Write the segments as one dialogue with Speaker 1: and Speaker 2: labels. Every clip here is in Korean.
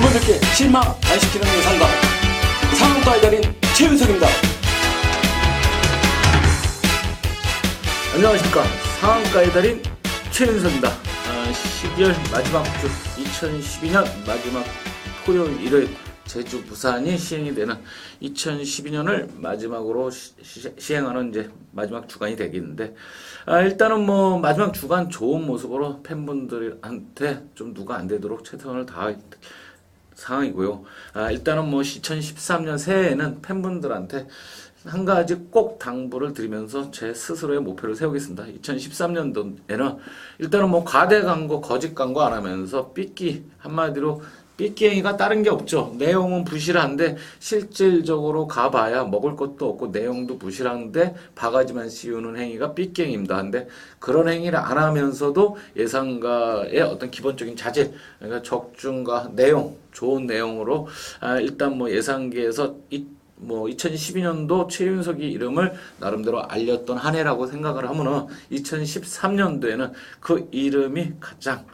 Speaker 1: 팬분들께 실망 안 시키는 예상가 상한가의 달인 최윤석입니다.
Speaker 2: 안녕하십니까. 상한가의 달인 최윤석입니다. 12월 마지막 주 2012년 마지막 토요일 일요일 제주 부산이 시행이 되는 2012년을 마지막으로 시행하는 이제 마지막 주간이 되겠는데, 일단은 뭐 마지막 주간 좋은 모습으로 팬분들한테 좀 누가 안 되도록 최선을 다할 상황이고요. 일단은 뭐 2013년 새해에는 팬분들한테 한 가지 꼭 당부를 드리면서 제 스스로의 목표를 세우겠습니다. 2013년도에는 일단은 뭐 과대 광고, 거짓 광고 안 하면서 삐끼, 한마디로 삐끼 행위가 다른 게 없죠. 내용은 부실한데 실질적으로 가봐야 먹을 것도 없고 내용도 부실한데 바가지만 씌우는 행위가 삐끼 행위입니다. 근데 그런 행위를 안 하면서도 예상가의 어떤 기본적인 자질, 그러니까 적중과 내용, 좋은 내용으로 일단 뭐 예상계에서 2012년도 최윤석이 이름을 나름대로 알렸던 한 해라고 생각을 하면은 2013년도에는 그 이름이 가장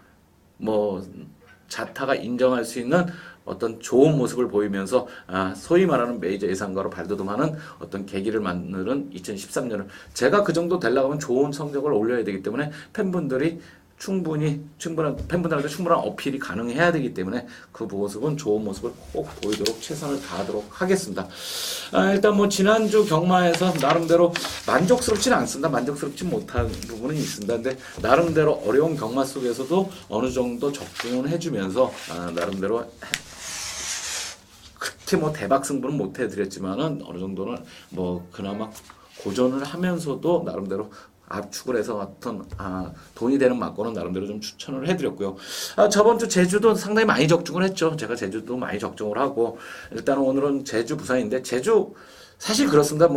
Speaker 2: 자타가 인정할 수 있는 어떤 좋은 모습을 보이면서 소위 말하는 메이저 예상가로 발돋움하는 어떤 계기를 만드는 2013년을 제가 그 정도 되려고 하면 좋은 성적을 올려야 되기 때문에 팬분들한테 충분한 어필이 가능해야 되기 때문에 그 모습은 좋은 모습을 꼭 보이도록 최선을 다하도록 하겠습니다. 일단 뭐 지난주 경마에서 나름대로 만족스럽지는 않습니다. 만족스럽지 못한 부분은 있습니다. 근데 나름대로 어려운 경마 속에서도 어느 정도 적중을 해주면서 나름대로 그렇게 뭐 대박 승부는 못 해드렸지만은 어느 정도는 뭐 그나마 고전을 하면서도 나름대로 압축을 해서 어떤 돈이 되는 막고는 나름대로 좀 추천을 해드렸고요. 저번 주 제주도 상당히 많이 적중을 했죠. 제가 제주도 많이 적중을 하고 일단 오늘은 제주 부산인데 제주 사실 그렇습니다.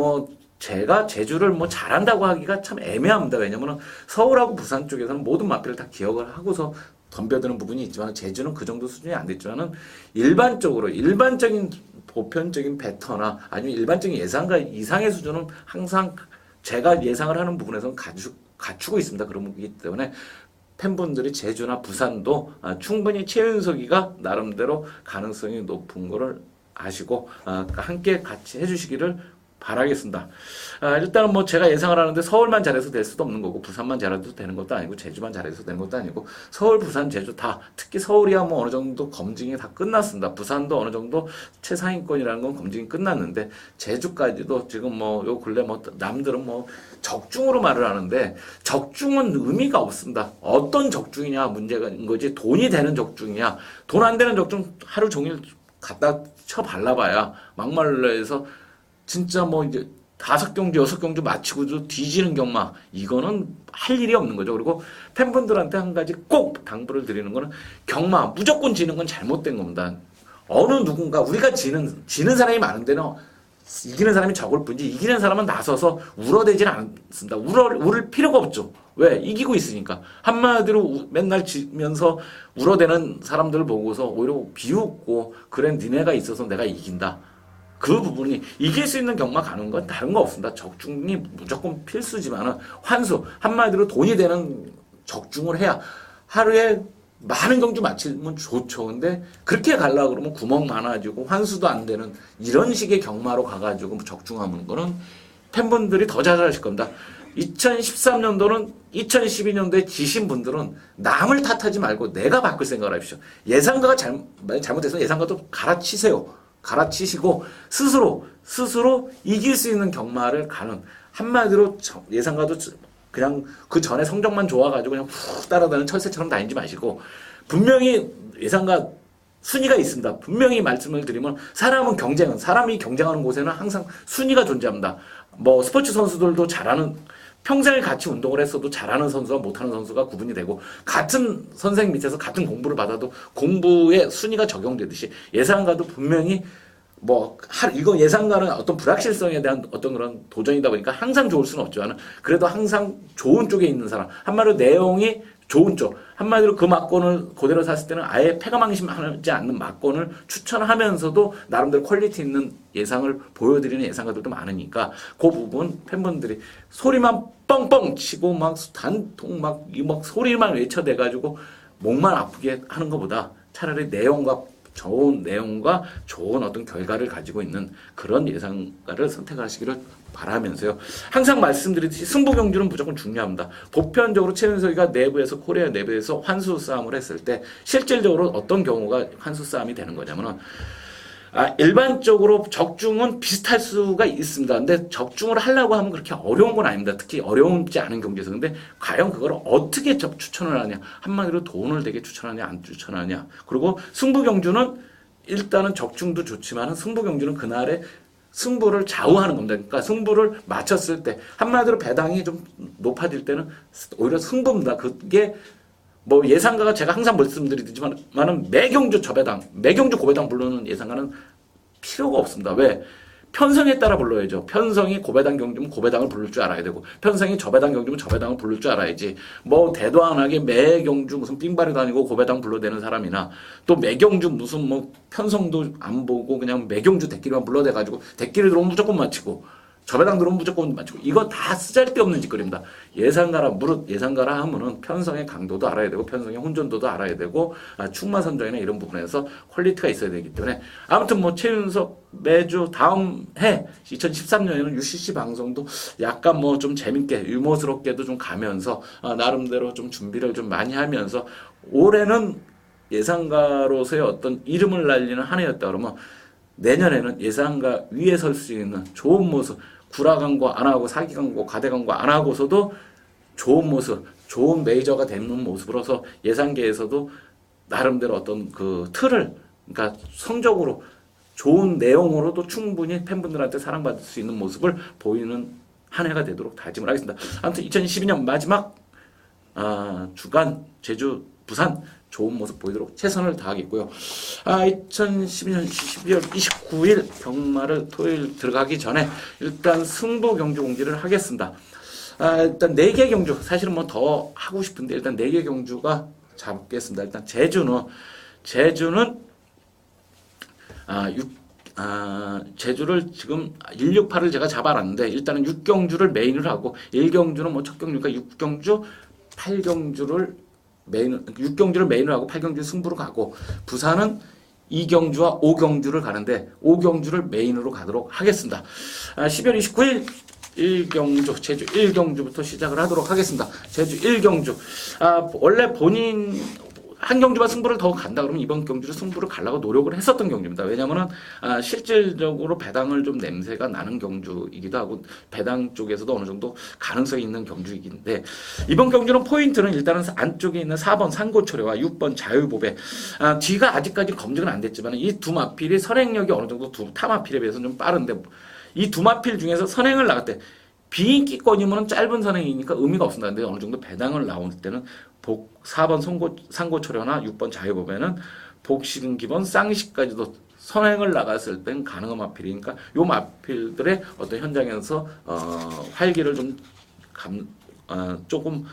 Speaker 2: 제가 제주를 잘한다고 하기가 참 애매합니다. 왜냐면은 서울하고 부산 쪽에서는 모든 마피를 다 기억을 하고서 덤벼드는 부분이 있지만 제주는 그 정도 수준이 안 됐지만은 일반적인 보편적인 배터나 아니면 일반적인 예상가 이상의 수준은 항상 제가 예상을 하는 부분에서는 갖추고 있습니다. 그런 부분이기 때문에 팬분들이 제주나 부산도 충분히 최윤석이가 나름대로 가능성이 높은 거를 아시고 함께 같이 해주시기를 바라겠습니다. 일단은 제가 예상을 하는데 서울만 잘해서 될 수도 없는 거고 부산만 잘해도 되는 것도 아니고 제주만 잘해서 되는 것도 아니고 서울, 부산, 제주 다 특히 서울이야 어느 정도 검증이 다 끝났습니다. 부산도 어느 정도 최상위권이라는 건 검증이 끝났는데 제주까지도 지금 요 근래 남들은 적중으로 말을 하는데 적중은 의미가 없습니다. 어떤 적중이냐 문제인 거지 돈이 되는 적중이냐 돈 안 되는 적중 하루 종일 갖다 쳐 발라봐야 막말로 해서 진짜 이제 5경주, 6경주 마치고도 뒤지는 경마 이거는 할 일이 없는 거죠. 그리고 팬분들한테 한 가지 꼭 당부를 드리는 거는 경마 무조건 지는 건 잘못된 겁니다. 어느 누군가 우리가 지는 사람이 많은 데는 이기는 사람이 적을 뿐이지 이기는 사람은 나서서 울어대지는 않습니다. 울을 필요가 없죠. 왜? 이기고 있으니까. 한마디로 맨날 지면서 울어대는 사람들을 보고서 오히려 비웃고 그래 니네가 있어서 내가 이긴다. 그 부분이 이길 수 있는 경마 가는 건 다른 거 없습니다. 적중이 무조건 필수지만은 환수 한마디로 돈이 되는 적중을 해야 하루에 많은 경주 마치면 좋죠. 근데 그렇게 가려고 그러면 구멍 많아지고 환수도 안 되는 이런 식의 경마로 가가지고 적중하는 거는 팬분들이 더 잘하실 겁니다. 2013년도는 2012년도에 지신 분들은 남을 탓하지 말고 내가 바꿀 생각을 하십시오. 예상가가 잘못해서 예상가도 갈아치시고 스스로 이길 수 있는 경마를 가는 한마디로 예상가도 그냥 그 전에 성적만 좋아가지고 그냥 훅 따라다니는 철새처럼 다니지 마시고 분명히 예상가 순위가 있습니다. 분명히 말씀을 드리면 사람이 경쟁하는 곳에는 항상 순위가 존재합니다. 스포츠 선수들도 평생을 같이 운동을 했어도 잘하는 선수와 못하는 선수가 구분이 되고 같은 선생님 밑에서 같은 공부를 받아도 공부의 순위가 적용되듯이 예상가도 분명히 이거 예상가는 어떤 불확실성에 대한 어떤 그런 도전이다 보니까 항상 좋을 수는 없지만 그래도 항상 좋은 쪽에 있는 사람 한마디로 내용이 좋은 쪽 한마디로 그 막권을 그대로 샀을 때는 아예 패가망신하지 않는 막권을 추천하면서도 나름대로 퀄리티 있는 예상을 보여드리는 예상가들도 많으니까 그 부분 팬분들이 소리만 뻥뻥 치고 단통 소리만 외쳐대가지고 목만 아프게 하는 것보다 차라리 내용과 좋은 내용과 좋은 어떤 결과를 가지고 있는 그런 예상가를 선택하시기를 바라면서요. 항상 말씀드리듯이 승부 경주는 무조건 중요합니다. 보편적으로 최윤석이가 내부에서 코리아 내부에서 환수 싸움을 했을 때 실질적으로 어떤 경우가 환수 싸움이 되는 거냐면은 일반적으로 적중은 비슷할 수가 있습니다. 근데 적중을 하려고 하면 그렇게 어려운 건 아닙니다. 특히 어려운지 않은 경기에서. 근데 과연 그걸 어떻게 추천을 하냐. 한마디로 돈을 되게 추천하냐, 안 추천하냐. 그리고 승부 경주는 일단은 적중도 좋지만 승부 경주는 그날의 승부를 좌우하는 겁니다. 그러니까 승부를 맞췄을 때 한마디로 배당이 좀 높아질 때는 오히려 승부입니다. 그게 뭐 예상가가 제가 항상 말씀드리지만은 매경주 저배당, 매경주 고배당 부르는 예상가는 필요가 없습니다. 왜? 편성에 따라 불러야죠. 편성이 고배당 경주면 고배당을 부를 줄 알아야 되고, 편성이 저배당 경주면 저배당을 부를 줄 알아야지. 뭐 대도안하게 매경주 무슨 삥바리도 아니고 고배당 불러대는 사람이나 또 매경주 무슨 뭐 편성도 안 보고 그냥 매경주 대끼리만 불러대가지고 대끼리 들어오면 무조건 맞히고 저배당 들어오면 무조건 맞추고 이거 다 쓰잘데없는 짓거리입니다. 예상가라 하면은 편성의 강도도 알아야 되고 편성의 혼전도도 알아야 되고 충마 선정이나 이런 부분에서 퀄리티가 있어야 되기 때문에 아무튼 뭐 최윤석 매주 다음 해 2013년에는 UCC 방송도 약간 뭐 좀 재밌게 유머스럽게도 좀 가면서 나름대로 좀 준비를 좀 많이 하면서 올해는 예상가로서의 어떤 이름을 날리는 한 해였다 그러면 내년에는 예상가 위에 설 수 있는 좋은 모습, 구라광고 안 하고 사기광고, 가대광고 안 하고서도 좋은 모습, 좋은 메이저가 되는 모습으로서 예상계에서도 나름대로 어떤 그 틀을, 그러니까 성적으로 좋은 내용으로도 충분히 팬분들한테 사랑받을 수 있는 모습을 보이는 한 해가 되도록 다짐을 하겠습니다. 아무튼 2012년 마지막 주간 제주, 부산 좋은 모습 보이도록 최선을 다하겠고요. 2012년 12월 29일 경마를 토요일 들어가기 전에 일단 승부 경주 공지를 하겠습니다. 일단 4개 경주 사실은 뭐 더 하고 싶은데 일단 4개 경주가 잡겠습니다. 일단 제주는 제주를 지금 168을 제가 잡아놨는데 일단은 6경주를 메인을 하고 1경주는 뭐 첫 경주가 6경주, 8경주를 6경주를 메인으로 하고 8경주 승부로 가고 부산은 2경주와 5경주를 가는데 5경주를 메인으로 가도록 하겠습니다. 12월 29일 1경주 제주 1경주부터 시작을 하도록 하겠습니다. 제주 1경주 원래 본인 한 경주만 승부를 더 간다 그러면 이번 경주를 승부를 가려고 노력을 했었던 경주입니다. 왜냐면은 실질적으로 배당을 좀 냄새가 나는 경주이기도 하고 배당 쪽에서도 어느 정도 가능성이 있는 경주이긴데 이번 경주는 포인트는 일단은 안쪽에 있는 4번 상고초려와 6번 자유보배 뒤가 아직까지 검증은 안 됐지만 이 두 마필이 선행력이 어느 정도 타 마필에 비해서 좀 빠른데 이 두 마필 중에서 선행을 나갈 때 비인기권이면 짧은 선행이니까 의미가 없습니다. 근데 어느 정도 배당을 나올 때는 4번 상고초려나 6번 자유보배는 복식은 기본 쌍식까지도 선행을 나갔을 땐 가능한 마필이니까 요 마필들의 어떤 현장에서 활기를 좀 조금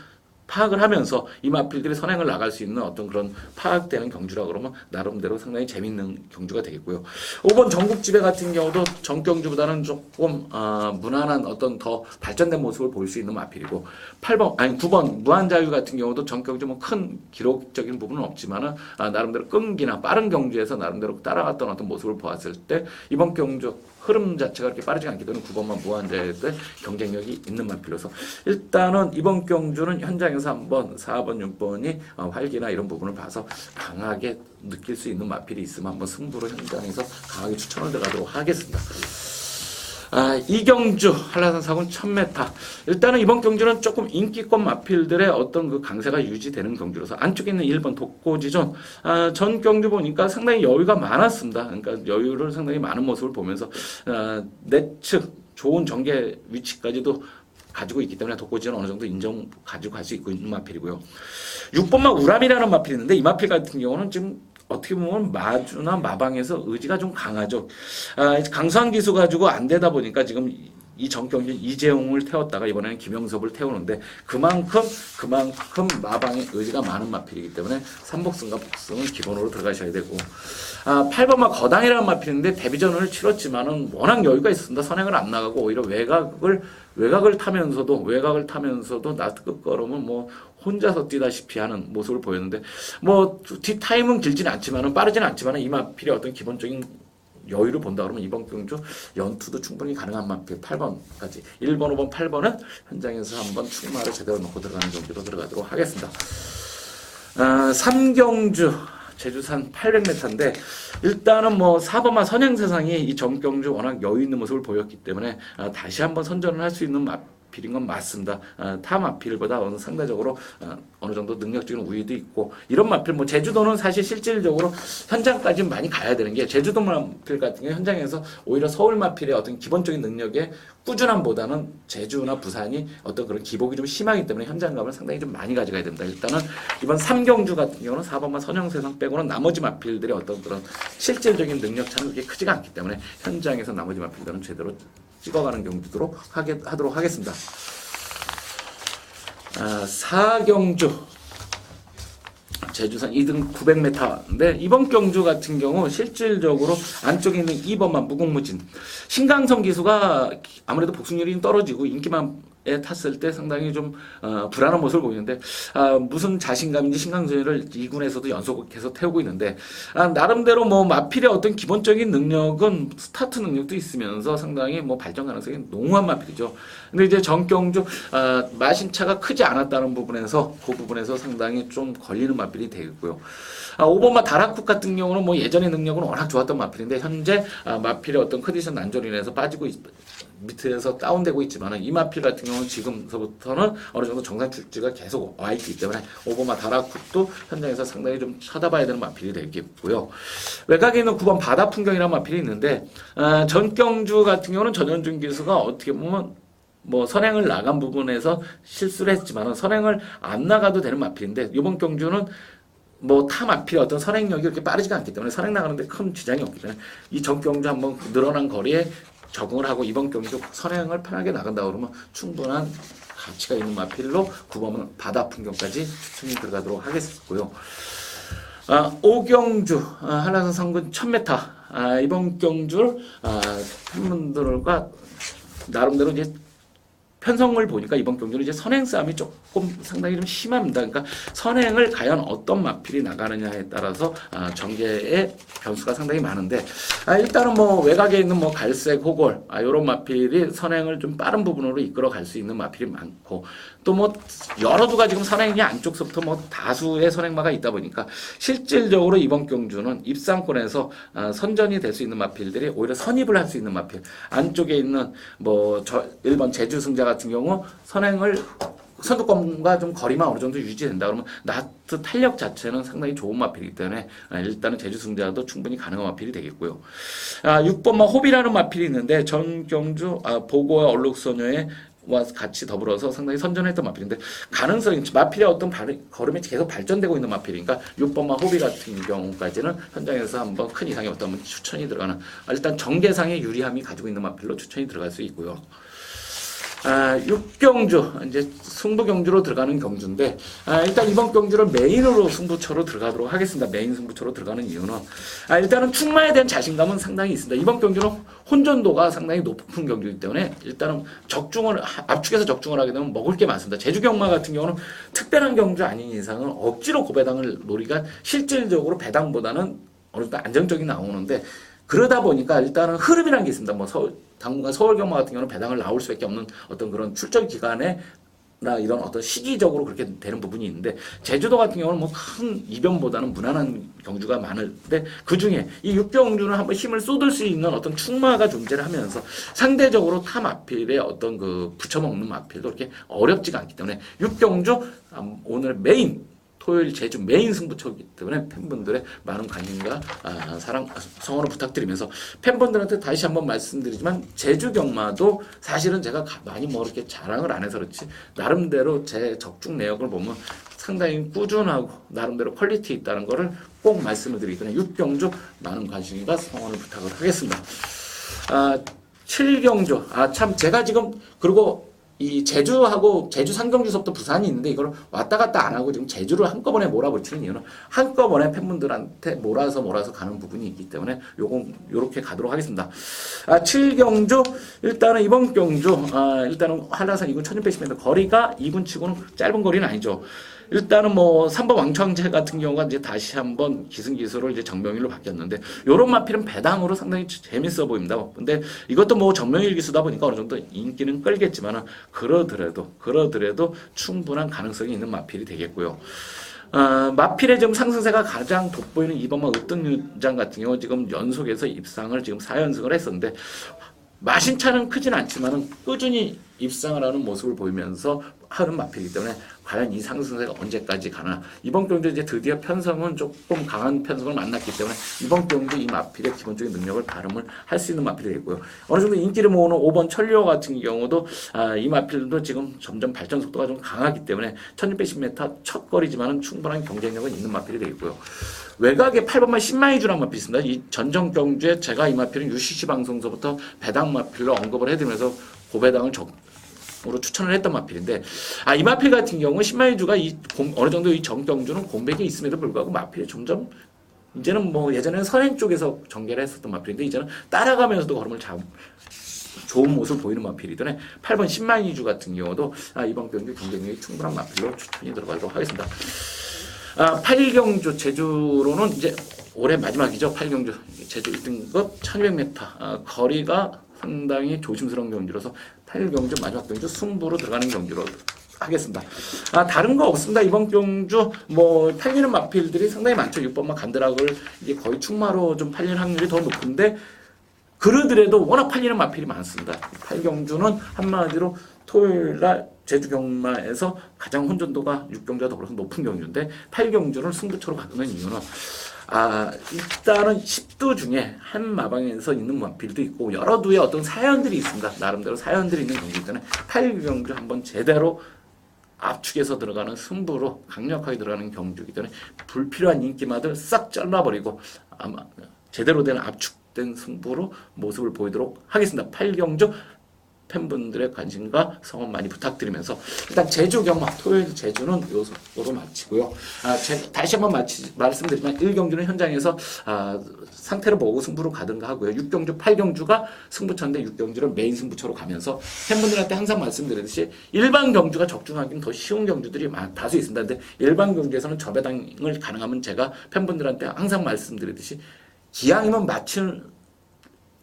Speaker 2: 파악을 하면서 이 마필들이 선행을 나갈 수 있는 어떤 그런 파악되는 경주라 그러면 나름대로 상당히 재밌는 경주가 되겠고요. 5번 전국지배 같은 경우도 전 경주보다는 조금 무난한 어떤 더 발전된 모습을 볼 수 있는 마필이고 9번 무한자유 같은 경우도 전 경주 뭐 큰 기록적인 부분은 없지만은 나름대로 끈기나 빠른 경주에서 나름대로 따라갔던 어떤 모습을 보았을 때 이번 경주 흐름 자체가 그렇게 빠르지 않기 때문에 9번만 무한자유에 경쟁력이 있는 마필로서 일단은 이번 경주는 현장에서 한번 4번, 6번이 활기나 이런 부분을 봐서 강하게 느낄 수 있는 마필이 있으면 한번 승부로 현장에서 강하게 추천을 들어가도록 하겠습니다. 이경주 한라산 사군 1000m 일단은 이번 경주는 조금 인기권 마필들의 어떤 그 강세가 유지되는 경주로서 안쪽에 있는 1번 독고지존 전 경주 보니까 상당히 여유가 많았습니다. 그러니까 여유를 상당히 많은 모습을 보면서 내측 좋은 전개 위치까지도 가지고 있기 때문에 독고지는 어느 정도 인정 가지고 갈 수 있는 마필이고요. 6번마 우람이라는 마필이 있는데 이 마필 같은 경우는 지금 어떻게 보면 마주나 마방에서 의지가 좀 강하죠. 강수한 기수 가지고 안 되다 보니까 지금 이 정경주 이재용을 태웠다가 이번에는 김영섭을 태우는데 그만큼 마방의 의지가 많은 마필이기 때문에 3복승과 복승은 기본으로 들어가셔야 되고 8번마 거당이라는 마필인데 데뷔전을 치렀지만은 워낙 여유가 있습니다. 선행을 안 나가고 오히려 외곽을 타면서도 나트 끝걸음은 뭐 혼자서 뛰다시피 하는 모습을 보였는데 뭐 뒷타임은 길지는 않지만은 빠르지는 않지만은 이 마필의 어떤 기본적인 여유를 본다 그러면 이번 경주 연투도 충분히 가능한 마필 8번까지 1번, 5번, 8번은 현장에서 한번 출마를 제대로 놓고 들어가는 경주로 들어가도록 하겠습니다. 3경주 제주산 800m인데 일단은 뭐 4번마 선행세상이 이 정경주 워낙 여유 있는 모습을 보였기 때문에 다시 한번 선전을 할 수 있는 마필인 건 맞습니다. 타 마필보다 상대적으로 어느 정도 능력적인 우위도 있고 이런 마필 뭐 제주도는 사실 실질적으로 현장까지 많이 가야 되는 게 제주도 마필 같은 경우 현장에서 오히려 서울 마필의 어떤 기본적인 능력의 꾸준함보다는 제주나 부산이 어떤 그런 기복이 좀 심하기 때문에 현장감을 상당히 좀 많이 가져가야 됩니다. 일단은 이번 3경주 같은 경우는 4번마 선영세상 빼고는 나머지 마필들의 어떤 그런 실질적인 능력 차는 그렇게 크지가 않기 때문에 현장에서 나머지 마필들은 제대로 찍어가는 경주로 하도록 하겠습니다. 4경주 제주산 2등 900m인데 이번 경주 같은 경우 실질적으로 안쪽에 있는 2번만 무궁무진 신강성 기수가 아무래도 복승률이 떨어지고 인기만에 탔을 때 상당히 좀 불안한 모습을 보이는데 무슨 자신감인지 신강성을 2군에서도 연속해서 태우고 있는데 나름대로 뭐 마필의 어떤 기본적인 능력은 스타트 능력도 있으면서 상당히 뭐 발전 가능성이 농후한 마필이죠. 근데 이제 전경주 마신차가 크지 않았다는 부분에서 그 부분에서 상당히 좀 걸리는 마필이 되겠고요. 5번마 다락국 같은 경우는 뭐 예전의 능력은 워낙 좋았던 마필인데 현재 마필의 어떤 컨디션 난조로 인해서 빠지고 밑에서 다운되고 있지만은 이 마필 같은 경우는 지금서부터는 어느 정도 정상 출지가 계속 와 있기 때문에 5번마 다락국도 현장에서 상당히 좀 쳐다봐야 되는 마필이 되겠고요. 외곽에 있는 9번 바다 풍경이라는 마필이 있는데 전경주 같은 경우는 전현준 기수가 어떻게 보면 뭐 선행을 나간 부분에서 실수를 했지만은 선행을 안 나가도 되는 마필인데 이번 경주는 뭐 타 마필의 어떤 선행력이 그렇게 빠르지가 않기 때문에 선행 나가는데 큰 지장이 없기 때문에 이 전 경주 한번 늘어난 거리에 적응을 하고 이번 경주 선행을 편하게 나간다 그러면 충분한 가치가 있는 마필로 9번은 바다 풍경까지 추천이 들어가도록 하겠고요. 5경주 한라산 상근 1000m 이번 경주를 팬분들과 나름대로 이제 편성을 보니까 이번 경주는 이제 선행 싸움이 조금 상당히 좀 심합니다. 그러니까 선행을 과연 어떤 마필이 나가느냐에 따라서 전개의 변수가 상당히 많은데 일단은 뭐 외곽에 있는 뭐 갈색, 호골 이런 마필이 선행을 좀 빠른 부분으로 이끌어 갈 수 있는 마필이 많고 또 뭐 여러 두가 지금 선행이 안쪽서부터 뭐 다수의 선행마가 있다 보니까 실질적으로 이번 경주는 입상권에서 선전이 될 수 있는 마필들이 오히려 선입을 할 수 있는 마필 안쪽에 있는 뭐 1번 제주 승자 같은 경우 선행을 선두권과 좀 거리만 어느 정도 유지된다 그러면 나트 탄력 자체는 상당히 좋은 마필이기 때문에 일단은 제주 승자도 충분히 가능한 마필이 되겠고요. 6번마 호비라는 마필이 있는데 전경주 보고와 얼룩소녀의 와 같이 더불어서 상당히 선전했던 마필인데 가능성이 마필의 어떤 걸음이 계속 발전되고 있는 마필이니까 6번마 호비 같은 경우까지는 현장에서 한번 큰 이상의 어떤 추천이 들어가는 일단 전개상의 유리함이 가지고 있는 마필로 추천이 들어갈 수 있고요. 6경주 이제 승부 경주로 들어가는 경주인데 일단 이번 경주를 메인으로 승부처로 들어가도록 하겠습니다. 메인 승부처로 들어가는 이유는 일단은 충마에 대한 자신감은 상당히 있습니다. 이번 경주는 혼전도가 상당히 높은 경주이기 때문에 일단은 압축해서 적중을 하게 되면 먹을 게 많습니다. 제주 경마 같은 경우는 특별한 경주 아닌 이상은 억지로 고배당을 노리가 실질적으로 배당보다는 어느 정도 안정적이 나오는데 그러다 보니까 일단은 흐름이라는 게 있습니다. 뭐 당분간 서울 경마 같은 경우는 배당을 나올 수밖에 없는 어떤 그런 출전 기간에 나 이런 어떤 시기적으로 그렇게 되는 부분이 있는데 제주도 같은 경우는 뭐 큰 이변보다는 무난한 경주가 많은데 그 중에 이 6경주는 한번 힘을 쏟을 수 있는 어떤 충마가 존재를 하면서 상대적으로 타 마필의 어떤 그 붙여먹는 마필도 그렇게 어렵지가 않기 때문에 6경주 오늘 메인 토요일 제주 메인 승부처이기 때문에 팬분들의 많은 관심과 사랑, 성원을 부탁드리면서 팬분들한테 다시 한번 말씀드리지만 제주 경마도 사실은 제가 많이 뭐 이렇게 자랑을 안 해서 그렇지 나름대로 제 적중 내역을 보면 상당히 꾸준하고 나름대로 퀄리티 있다는 거를 꼭 말씀을 드리기 때문에 6경주 많은 관심과 성원을 부탁을 하겠습니다. 칠경주. 참 제가 지금 그리고 이 제주하고 제주 상경주서부터 부산이 있는데 이걸 왔다 갔다 안 하고 지금 제주를 한꺼번에 몰아붙이는 이유는 한꺼번에 팬분들한테 몰아서 가는 부분이 있기 때문에 요렇게 가도록 하겠습니다. 칠경주 일단은 이번 경주 일단은 한라산 2군 1680m 거리가 2군 치고는 짧은 거리는 아니죠. 일단은 뭐 3번 왕창제 같은 경우가 이제 다시 한번 기승기수로 이제 정명일로 바뀌었는데 요런 마필은 배당으로 상당히 재밌어 보입니다. 근데 이것도 뭐 정명일 기수다 보니까 어느 정도 인기는 끌겠지만은 그러더라도 충분한 가능성이 있는 마필이 되겠고요. 마필의 지금 상승세가 가장 돋보이는 2번마 으뜸유장 같은 경우 지금 연속해서 입상을 지금 4연승을 했었는데 마신차는 크진 않지만은 꾸준히 입상을 하는 모습을 보이면서 하는 마필이기 때문에 과연 이 상승세가 언제까지 가나. 이번 경주 이제 드디어 편성은 조금 강한 편성을 만났기 때문에 이번 경주 이 마필의 기본적인 능력을 발음을 할 수 있는 마필이 되고요. 어느 정도 인기를 모으는 5번 천리오 같은 경우도 이 마필도 지금 점점 발전 속도가 좀 강하기 때문에 1610m 첫 거리지만은 충분한 경쟁력은 있는 마필이 되고요. 외곽에 8번만 신마이주랑 마필이 있습니다. 이 전정 경주에 제가 이 마필은 UCC 방송서부터 배당 마필로 언급을 해드리면서 고배당을 으로 추천을 했던 마필인데 이 마필 같은 경우는 신마이주가 어느 정도 이 정경주는 공백이 있음에도 불구하고 마필이 점점 이제는 뭐 예전에는 선행 쪽에서 전개를 했었던 마필인데 이제는 따라가면서도 걸음을 좋은 모습을 보이는 마필이더니 8번 신마이주 같은 경우도 이번 경주 경쟁력이 충분한 마필로 추천이 들어가도록 하겠습니다. 8경주 제주로는 이제 올해 마지막이죠. 8경주 제주 1등급 1200m 거리가 상당히 조심스러운 경주로서 8경주 마지막 경주 승부로 들어가는 경주로 하겠습니다. 다른 거 없습니다. 이번 경주 뭐 팔리는 마필들이 상당히 많죠. 6번마 간드락을 이게 거의 충마로 좀 팔리는 확률이 더 높은데 그러더라도 워낙 팔리는 마필이 많습니다. 8경주는 한마디로 토요일날 제주 경마에서 가장 혼전도가 6경주와 더불어서 높은 경주인데 8경주를 승부처로 바꾸는 이유는 일단은 10두 중에 한 마방에서 있는 마필도 있고 여러 두의 어떤 사연들이 있습니다. 나름대로 사연들이 있는 경기이기 때문에 8경주 한번 제대로 압축해서 들어가는 승부로 강력하게 들어가는 경주이기 때문에 불필요한 인기마들 싹 잘라버리고 아마 제대로 된 압축된 승부로 모습을 보이도록 하겠습니다. 8경주 팬분들의 관심과 성원 많이 부탁드리면서 일단 제주 경마 토요일 제주는 요소로 마치고요. 다시 한번 말씀드리지만 1경주는 현장에서 상태를 보고 승부로 가든가 하고요. 6경주, 8경주가 승부처인데 6경주를 메인 승부처로 가면서 팬분들한테 항상 말씀드리듯이 일반 경주가 적중하기는 더 쉬운 경주들이 다수 있습니다. 근데 일반 경주에서는 저배당을 가능하면 제가 팬분들한테 항상 말씀드리듯이 기왕이면 맞추는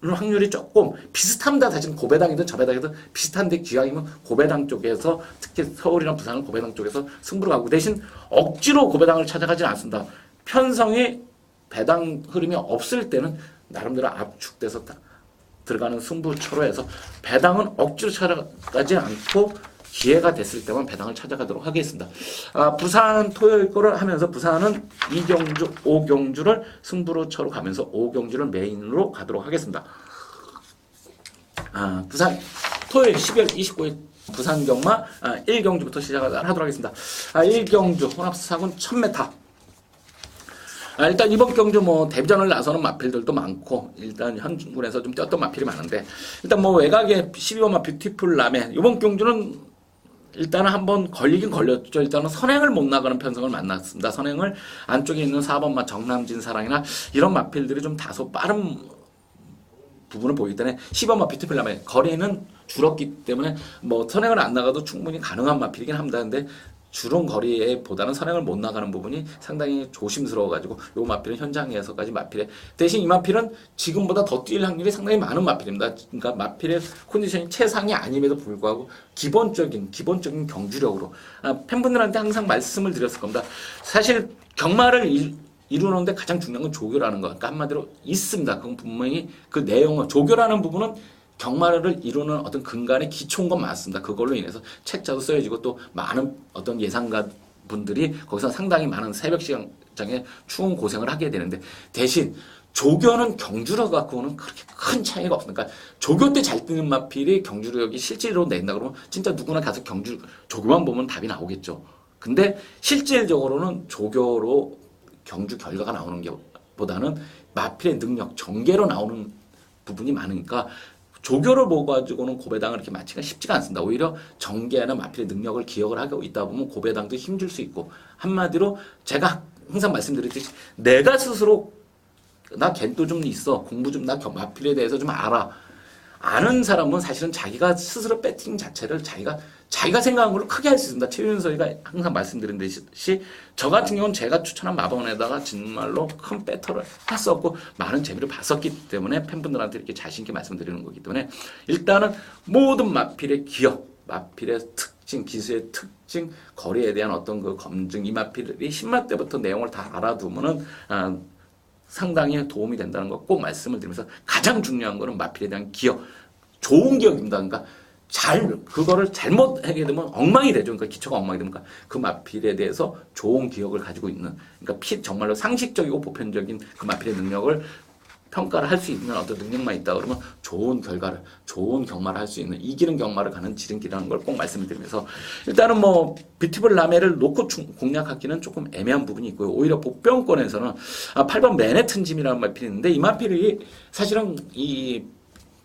Speaker 2: 확률이 조금 비슷합니다. 사실 고배당이든 저배당이든 비슷한데 기왕이면 고배당 쪽에서 특히 서울이나 부산은 고배당 쪽에서 승부를 가고 대신 억지로 고배당을 찾아가지는 않습니다. 편성이 배당 흐름이 없을 때는 나름대로 압축돼서 들어가는 승부처로 해서 배당은 억지로 찾아가지 않고 기회가 됐을 때만 배당을 찾아가도록 하겠습니다. 부산 토요일 거를 하면서 부산은 2경주, 5경주를 승부로 쳐로 가면서 5경주를 메인으로 가도록 하겠습니다. 부산 토요일 12월 29일 부산 경마 1경주부터 시작하도록 하겠습니다. 1경주 혼합사군 1000m. 일단 이번 경주 뭐 데뷔전을 나서는 마필들도 많고 일단 현군에서 좀 뛰었던 마필이 많은데 일단 뭐 외곽에 12번마 뷰티풀 라메 이번 경주는 일단은 한번 걸리긴 걸렸죠. 일단은 선행을 못 나가는 편성을 만났습니다. 선행을 안쪽에 있는 4번마 정남진 사랑이나 이런 마필들이 좀 다소 빠른 부분을 보이기 때문에 10번마 뷰티풀 라메 거리는 줄었기 때문에 뭐 선행을 안 나가도 충분히 가능한 마필이긴 합니다. 근데 줄은 거리에 보다는 선행을 못 나가는 부분이 상당히 조심스러워가지고 요 마필은 현장에서까지 마필에 대신 이 마필은 지금보다 더 뛸 확률이 상당히 많은 마필입니다. 그러니까 마필의 컨디션이 최상이 아님에도 불구하고 기본적인 경주력으로 팬분들한테 항상 말씀을 드렸을 겁니다. 사실 경마를 이루는데 가장 중요한 건 조교라는 거. 그러니까 한마디로 있습니다. 그건 분명히 그 내용은 조교라는 부분은 경마를 이루는 어떤 근간의 기초인 건 맞습니다. 그걸로 인해서 책자도 써야지고 또 많은 어떤 예상가 분들이 거기서 상당히 많은 새벽 시장에 추운 고생을 하게 되는데 대신 조교는 경주력 갖고는 그렇게 큰 차이가 없으니까 조교 때 잘 뛰는 마필이 경주력이 실제로 낸다 그러면 진짜 누구나 가서 조교만 보면 답이 나오겠죠. 근데 실질적으로는 조교로 경주 결과가 나오는 게 보다는 마필의 능력, 전개로 나오는 부분이 많으니까 조교를 보고 가지고는 고배당을 이렇게 맞히기가 쉽지가 않습니다. 오히려 정계나 마필의 능력을 기억을 하고 있다 보면 고배당도 힘줄 수 있고, 한마디로 제가 항상 말씀드렸듯이 내가 스스로 나 겐도 좀 있어, 공부 좀, 나 마필에 대해서 좀 알아, 아는 사람은 사실은 자기가 스스로 배팅 자체를 자기가 생각한 걸로 크게 할 수 있습니다. 최윤석이가 항상 말씀드린 듯이 저 같은 경우는 제가 추천한 마법원에다가 정말로 큰 배터를 했었고 많은 재미를 봤었기 때문에 팬분들한테 이렇게 자신 있게 말씀드리는 거기 때문에, 일단은 모든 마필의 기억, 마필의 특징, 기수의 특징, 거리에 대한 어떤 그 검증, 이 마필이 10마 때부터 내용을 다 알아두면은 상당히 도움이 된다는 거 꼭 말씀을 드리면서, 가장 중요한 거는 마필에 대한 기억, 좋은 기억입니다. 그러니까 그거를 잘못하게 되면 엉망이 되죠. 그러니까 기초가 엉망이 되니까 그 마필에 대해서 좋은 기억을 가지고 있는, 그러니까 정말로 상식적이고 보편적인 그 마필의 능력을 평가를 할 수 있는 어떤 능력만 있다 그러면 좋은 결과를, 좋은 경마를 할 수 있는, 이기는 경마를 가는 지름길이라는 걸 꼭 말씀을 드리면서, 일단은 뭐 뷰티풀 라메를 놓고 공략하기는 조금 애매한 부분이 있고요. 오히려 복병권에서는 8번 맨해튼 짐이라는 마필이 있는데, 이 마필이 사실은 이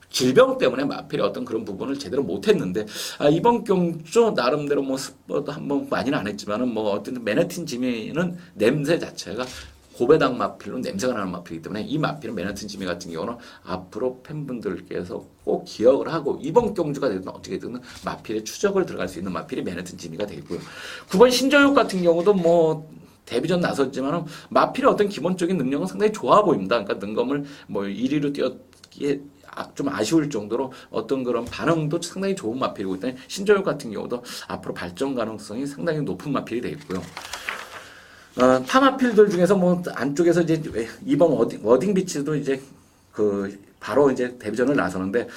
Speaker 2: 질병 때문에 마필의 어떤 그런 부분을 제대로 못했는데, 이번 경주 나름대로 뭐 스포도 한번 많이는 안 했지만은 뭐 어쨌든 맨해튼 짐이는 냄새 자체가 고배당 마필로 냄새가 나는 마필이기 때문에, 이 마필은 맨해튼 지미 같은 경우는 앞으로 팬분들께서 꼭 기억을 하고 이번 경주가 되든 어떻게 되든 마필의 추적을 들어갈 수 있는 마필이 맨해튼 지미가 되고요. 9번 신정욱 같은 경우도 뭐 데뷔전 나섰지만은 마필의 어떤 기본적인 능력은 상당히 좋아 보입니다. 그러니까 능검을 뭐 1위로 뛰었기에 좀 아쉬울 정도로 어떤 그런 반응도 상당히 좋은 마필이고, 일단 신정욱 같은 경우도 앞으로 발전 가능성이 상당히 높은 마필이 되겠고요. 타마필들 중에서 뭐 안쪽에서 이제 이번 워딩 비치도 이제 바로 이제 데뷔전을 나서는데,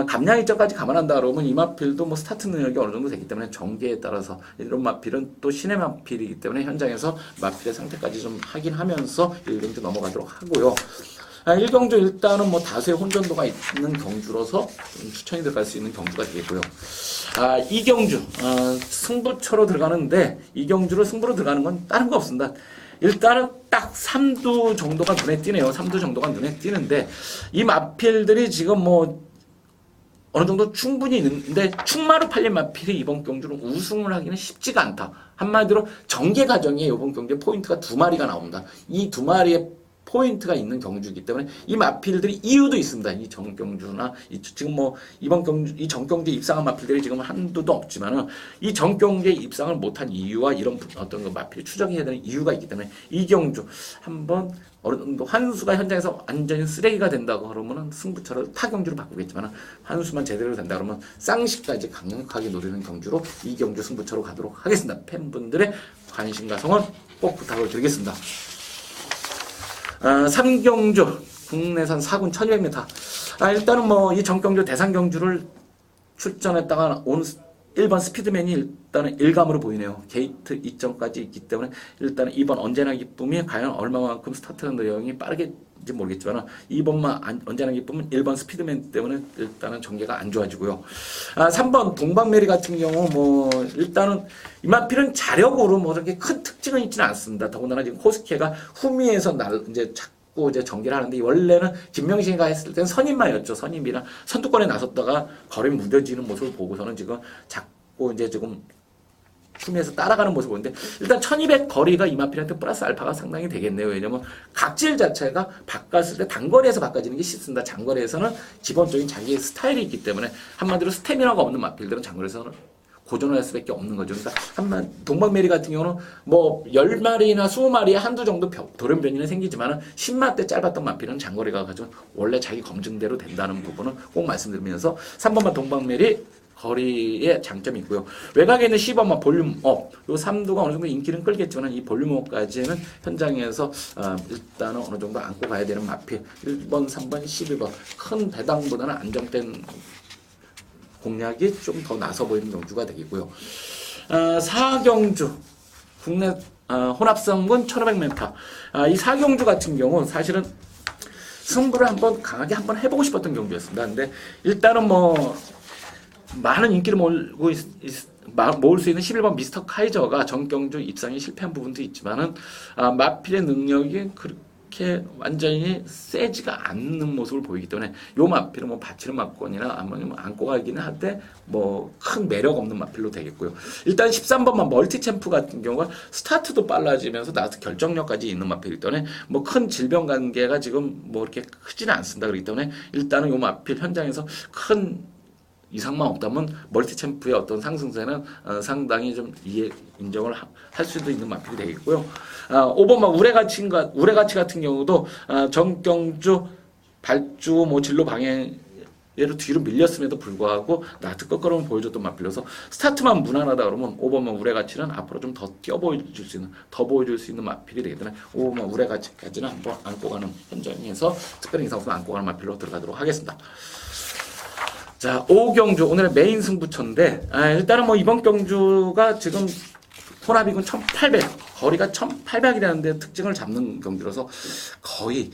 Speaker 2: 감량 일정까지 감안한다 그러면 이 마필도 뭐 스타트 능력이 어느 정도 되기 때문에 정계에 따라서 이런 마필은 또 신의 마필이기 때문에 현장에서 마필의 상태까지 좀 확인하면서 1경주 넘어가도록 하고요. 1경주 일단은 뭐 다수의 혼전도가 있는 경주로서 추천이 들어갈 수 있는 경주가 되겠고요. 2경주 승부처로 들어가는데, 2경주로 승부로 들어가는 건 다른 거 없습니다. 일단은 딱 3두 정도가 눈에 띄네요. 3두 정도가 눈에 띄는데, 이 마필들이 지금 뭐 어느 정도 충분히 있는데, 충마로 팔린 마필이 이번 경주는 우승을 하기는 쉽지가 않다. 한마디로 정계 과정에 이번 경주에 포인트가 2마리가 나옵니다. 이 2마리의 포인트가 있는 경주이기 때문에 이 마필들이 이유도 있습니다. 이 정경주나 지금 뭐 이번 경주, 이 정경주에 입상한 마필들이 지금 한두도 없지만은, 이 정경주에 입상을 못한 이유와 이런 어떤 그 마필이 추정해야 되는 이유가 있기 때문에, 이 경주 한번 어느 정도 환수가 현장에서 완전히 쓰레기가 된다고 그러면은 승부처를 타 경주로 바꾸겠지만, 환수만 제대로 된다 그러면 쌍식까지 강력하게 노리는 경주로 이 경주 승부처로 가도록 하겠습니다. 팬분들의 관심과 성원 꼭 부탁을 드리겠습니다. 3경주 국내산 4군 1200m. 일단은 뭐 이 정경주 대상 경주를 출전했다가 온 1번 스피드맨이 일단은 일감으로 보이네요. 게이트 2점까지 있기 때문에 일단은 2번 언제나 기쁨이 과연 얼마만큼 스타트 내용이 빠르겠지 모르겠지만, 2번만 언제나 기쁨은 1번 스피드맨 때문에 일단은 전개가 안 좋아지고요. 3번 동방메리 같은 경우 뭐 일단은 이 마필은 자력으로 뭐 그렇게 큰 특징은 있지는 않습니다. 더군다나 지금 코스케가 후미에서 이제 자꾸 이제 전개를 하는데, 원래는 김명신이가 했을 때는 선임마였죠. 선임이랑 선두권에 나섰다가 거리 무뎌지는 모습을 보고서는 지금 자꾸 이제 지금 후미에서 따라가는 모습을 보는데, 일단 1200 거리가 이 마필한테 플러스 알파가 상당히 되겠네요. 왜냐면 각질 자체가 바꿨을 때 단거리에서 바꿔지는 게 쉽습니다. 장거리에서는 기본적인 자기의 스타일이 있기 때문에, 한마디로 스태미나가 없는 마필들은 장거리에서는 고전을 할 수밖에 없는 거죠. 그러니까 동방메리 같은 경우는 뭐 10마리나 20마리에 한두 정도 돌연변이는 생기지만 10마 때 짧았던 마필은 장거리가 가지고 원래 자기 검증대로 된다는 부분은 꼭 말씀드리면서, 3번만 동방메리 거리의 장점이 있고요. 외곽에 있는 10번만 볼륨업, 요 3두가 어느 정도 인기는 끌겠지만 이 볼륨업까지는 현장에서 일단은 어느 정도 안고 가야 되는 마필. 1번, 3번, 11번 큰 배당보다는 안정된 공략이 좀 더 나서 보이는 경주가 되겠고요. 4경주 국내 혼합성군 1500m. 이 4경주 같은 경우 사실은 승부를 한번 강하게 한번 해보고 싶었던 경주였습니다. 근데 일단은 뭐 많은 인기를 모을 수 있는 11번 미스터 카이저가 정경주 입상에 실패한 부분도 있지만은, 마필의 능력이 그렇게 완전히 세지가 않는 모습을 보이기 때문에 요 마필은 뭐 받치는 맞건이나 아니면 안고 가기는 한데 뭐 큰 매력 없는 마필로 되겠고요. 일단 13번만 멀티 챔프 같은 경우가 스타트도 빨라지면서 나트 결정력까지 있는 마필이기 때문에 뭐 큰 질병 관계가 지금 뭐 이렇게 크지는 않습니다. 그렇기 때문에 일단은 요 마필 현장에서 큰 이상만 없다면 멀티 챔프의 어떤 상승세는 상당히 좀 인정을 할 수도 있는 마필이 되겠고요. 5번만 우레가치 같은 경우도 정경주 발주 뭐 진로 방향 얘로 뒤로 밀렸음에도 불구하고 나트 거꾸로 보여줬던 마필로서 스타트만 무난하다 그러면 5번만 우레가치는 앞으로 좀 더 보여줄 수 있는 마필이 되기 때문에 5번만 우레가치까지는 한번 안고 가는 현장에서 특별히 이상없으면 안고 가는 마필로 들어가도록 하겠습니다. 자, 5경주 오늘의 메인 승부처인데 일단은 뭐 이번 경주가 지금 혼합이군 1800 거리가 1800이라는데 특징을 잡는 경주라서 거의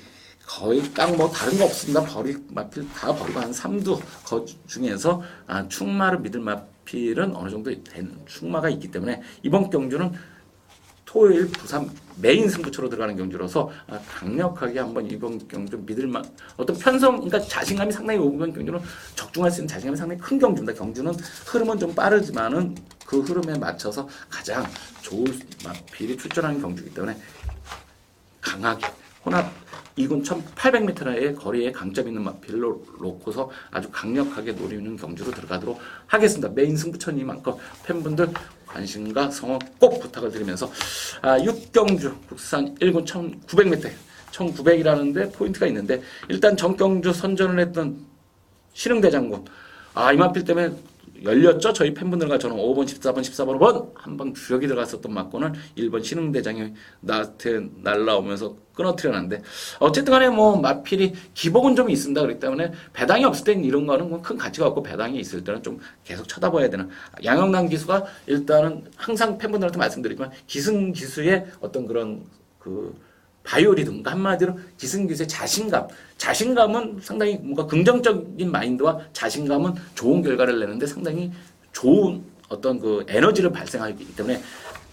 Speaker 2: 딱 뭐 다른 거 없습니다. 마필 다 버리고 한 3두 그 중에서 충마를 믿을 마필은 어느 정도 된 충마가 있기 때문에 이번 경주는 토요일 부산 메인 승부처로 들어가는 경주라서 강력하게 한번 이번 경주 믿을만 어떤 그러니까 자신감이 상당히 이번 경주는 적중할 수 있는 자신감이 상당히 큰 경주입니다. 경주는 흐름은 좀 빠르지만은 그 흐름에 맞춰서 가장 좋은 마필이 출전하는 경주이기 때문에 강하게 혼합 2군 1800m의 거리에 강점 있는 마필로 놓고서 아주 강력하게 노리는 경주로 들어가도록 하겠습니다. 메인 승부처니만큼 팬분들 관심과 성원 꼭 부탁을 드리면서 6경주 국산 1군 1900m 1900이라는데 포인트가 있는데 일단 정경주 선전을 했던 신흥대장군 이 마필 때문에 열렸죠. 저희 팬분들과 저는 5번, 14번, 14번 한번 주력이 들어갔었던 맞고는 1번 신흥대장이 나한테 날라오면서 끊어뜨려놨는데 어쨌든 간에 뭐 마필이 기복은 좀 있습니다. 그렇기 때문에 배당이 없을 때는 이런 거는 큰 가치가 없고 배당이 있을 때는 좀 계속 쳐다봐야 되는 양영남 기수가 일단은 항상 팬분들한테 말씀드리지만 기승기수의 어떤 그런 바이오리듬, 한마디로 기승기수의 자신감은 상당히 뭔가 긍정적인 마인드와 자신감은 좋은 결과를 내는데 상당히 좋은 어떤 에너지를 발생하기 때문에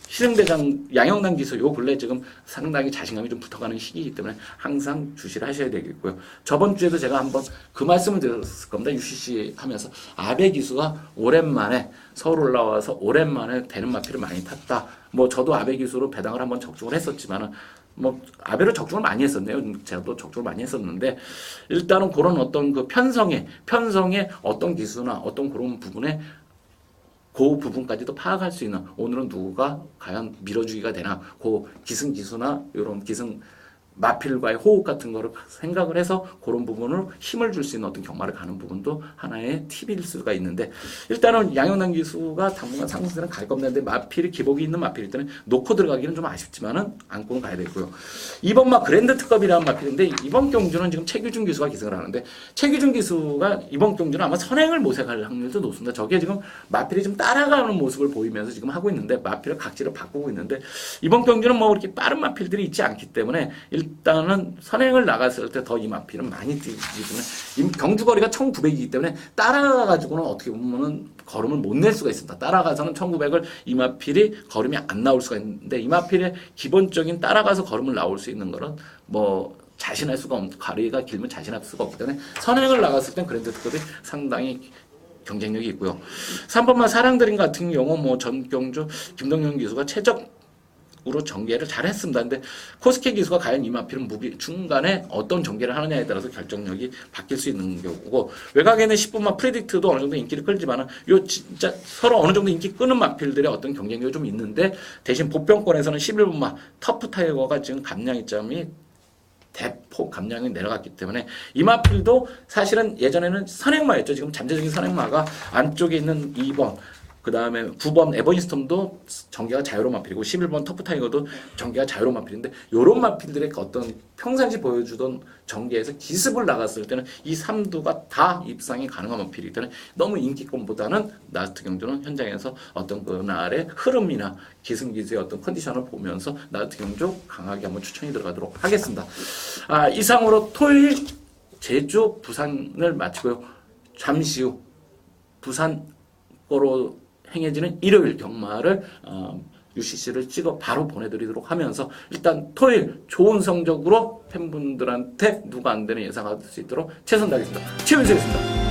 Speaker 2: 신흥대장 양영남 기수 요 근래 지금 상당히 자신감이 좀 붙어가는 시기이기 때문에 항상 주시를 하셔야 되겠고요. 저번 주에도 제가 한번 그 말씀을 드렸을 겁니다. UCC 하면서 아베 기수가 오랜만에 서울 올라와서 오랜만에 되는 마필을 많이 탔다. 뭐 저도 아베 기수로 배당을 한번 적중을 했었지만은 뭐 아베로 적중을 많이 했었네요. 제가 또 적중을 많이 했었는데 일단은 그런 어떤 편성의 어떤 기수나 어떤 그런 부분에 그 부분까지도 파악할 수 있는 오늘은 누구가 과연 밀어주기가 되나 그 기승기수나 이런 기승 마필과의 호흡 같은 거를 생각을 해서 그런 부분을 힘을 줄 수 있는 어떤 경마를 가는 부분도 하나의 팁일 수가 있는데 일단은 양현남 기수가 당분간 상승세는 갈 겁니다. 마필이 기복이 있는 마필일 때는 놓고 들어가기는 좀 아쉽지만은 안고는 가야 되고요. 이번 그랜드 특급이라는 마필인데 이번 경주는 지금 최규준 기수가 기승을 하는데 최규준 기수가 이번 경주는 아마 선행을 모색할 확률도 높습니다. 저게 지금 마필이 좀 따라가는 모습을 보이면서 지금 하고 있는데 마필을 각지를 바꾸고 있는데 이번 경주는 뭐 이렇게 빠른 마필들이 있지 않기 때문에 일단은 선행을 나갔을 때 더 이 마필은 많이 뛰기 때문에 경주거리가 1900이기 때문에 따라가가지고는 어떻게 보면은 걸음을 못 낼 수가 있습니다. 따라가서는 1900을 이 마필이 걸음이 안 나올 수가 있는데 이 마필의 기본적인 따라가서 걸음을 나올 수 있는 거는 뭐 자신할 수가 거리가 길면 자신할 수가 없기 때문에 선행을 나갔을 땐 그랜드 특급이 상당히 경쟁력이 있고요. 3번만 사랑드림 같은 경우 뭐 전경주 김동현 기수가 최적으로 전개를 잘 했습니다. 근데 코스케 기수가 과연 이 마필은 중간에 어떤 전개를 하느냐에 따라서 결정력이 바뀔 수 있는 경우고 외곽에는 10분만 프리딕트도 어느 정도 인기를 끌지만은 요 진짜 서로 어느 정도 인기 끄는 마필들의 어떤 경쟁력이 좀 있는데 대신 보병권에서는 11분만 터프 타이거가 지금 감량이점이 대폭 감량이 내려갔기 때문에 이 마필도 사실은 예전에는 선행마였죠. 지금 잠재적인 선행마가 안쪽에 있는 2번 그 다음에 9번 에버니스톰도 전개가 자유로운 마필이고 11번 터프타이거도 전개가 자유로운 마필인데 요런 마필들의 어떤 평상시 보여주던 전개에서 기습을 나갔을 때는 이 3두가 다 입상이 가능한 마필이기 때문에 너무 인기권보다는 나스트 경주는 현장에서 어떤 그날의 흐름이나 기승기수의 어떤 컨디션을 보면서 나스트 경주 강하게 한번 추천이 들어가도록 하겠습니다. 이상으로 토요일 제주 부산을 마치고요. 잠시 후 부산 거로 행해지는 일요일 경마를 UCC를 찍어 바로 보내드리도록 하면서 일단 토요일 좋은 성적으로 팬분들한테 누가 안 되는 예상할 수 있도록 최선 다하겠습니다. 최윤석이었습니다.